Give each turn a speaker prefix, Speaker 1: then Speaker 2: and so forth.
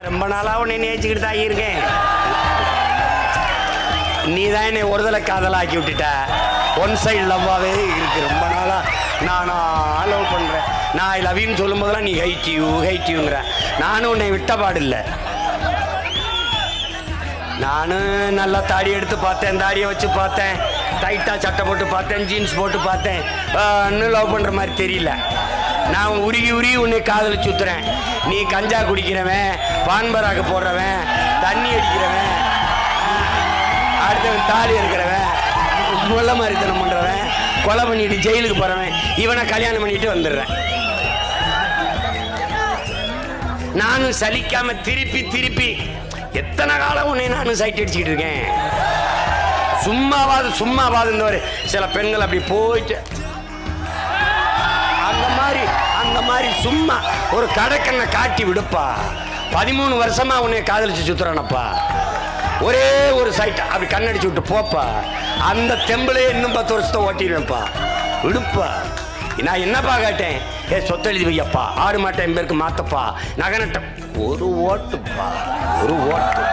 Speaker 1: ரொம்ப நாளா உன்னை நேசிக்கிட்டு தான் இருக்கேன். நீ தான் என்னை ஒருதலை காதலாக்கி விட்டுட்ட. ஒன் சைடு லவ்வாகவே இருக்கு. ரொம்ப நாளா நானும் லவ் பண்ணுறேன். நான் ஐ லவ் யூன்னு சொல்லும் போதெல்லாம் நீ ஹைட் யூங்கிற. நானும் உன்னை விட்ட பாடு இல்லை. நானும் நல்லா தாடி எடுத்து பார்த்தேன், தாடியை வச்சு பார்த்தேன், டைட்டாக சட்டை போட்டு பார்த்தேன், ஜீன்ஸ் போட்டு பார்த்தேன். இன்னும் லவ் பண்ணுற மாதிரி தெரியல. நான் உருகி உன்னை காதல் சுத்துறேன். நீ கஞ்சா குடிக்கிறவன், பான்பராக்கு போடுறவன், தண்ணி அடிக்கிறவன், அடுத்தவன் தாலி இருக்கிறவன், முள்ள மாதிரித்தனம் பண்ணுறவன், கொலை பண்ணிட்டு ஜெயிலுக்கு போகிறவன், இவனை கல்யாணம் பண்ணிட்டு வந்துடுறேன். நானும் சலிக்காம திருப்பி எத்தனை காலம் உன்னை நானும் சைட் அடிச்சுக்கிட்டு இருக்கேன். சும்மாவாது இந்த சில பெண்கள் அப்படி போயிட்டு அந்த மாதிரி சும்மா ஒரு கடக்கண்ணை காட்டி விடுப்பா. 13 வருஷமா உன்னை காதலிச்சு சுத்துறானப்பா. ஒரே ஒரு சைட் அப்படி கண்ணடிச்சு விட்டு போப்பா. அந்த தெம்பிளே இன்னும் 10 வருஷத்தை ஓட்டிடுவேன்ப்பா. விடுப்பா. நான் என்னப்பா கேட்டேன்? சொத்து எழுதி வையப்பா, ஆடு மாட்டேன் பேருக்கு மாத்தப்பா, நகை நட்ட ஒரு ஓட்டுப்பா, ஒரு ஓட்டு.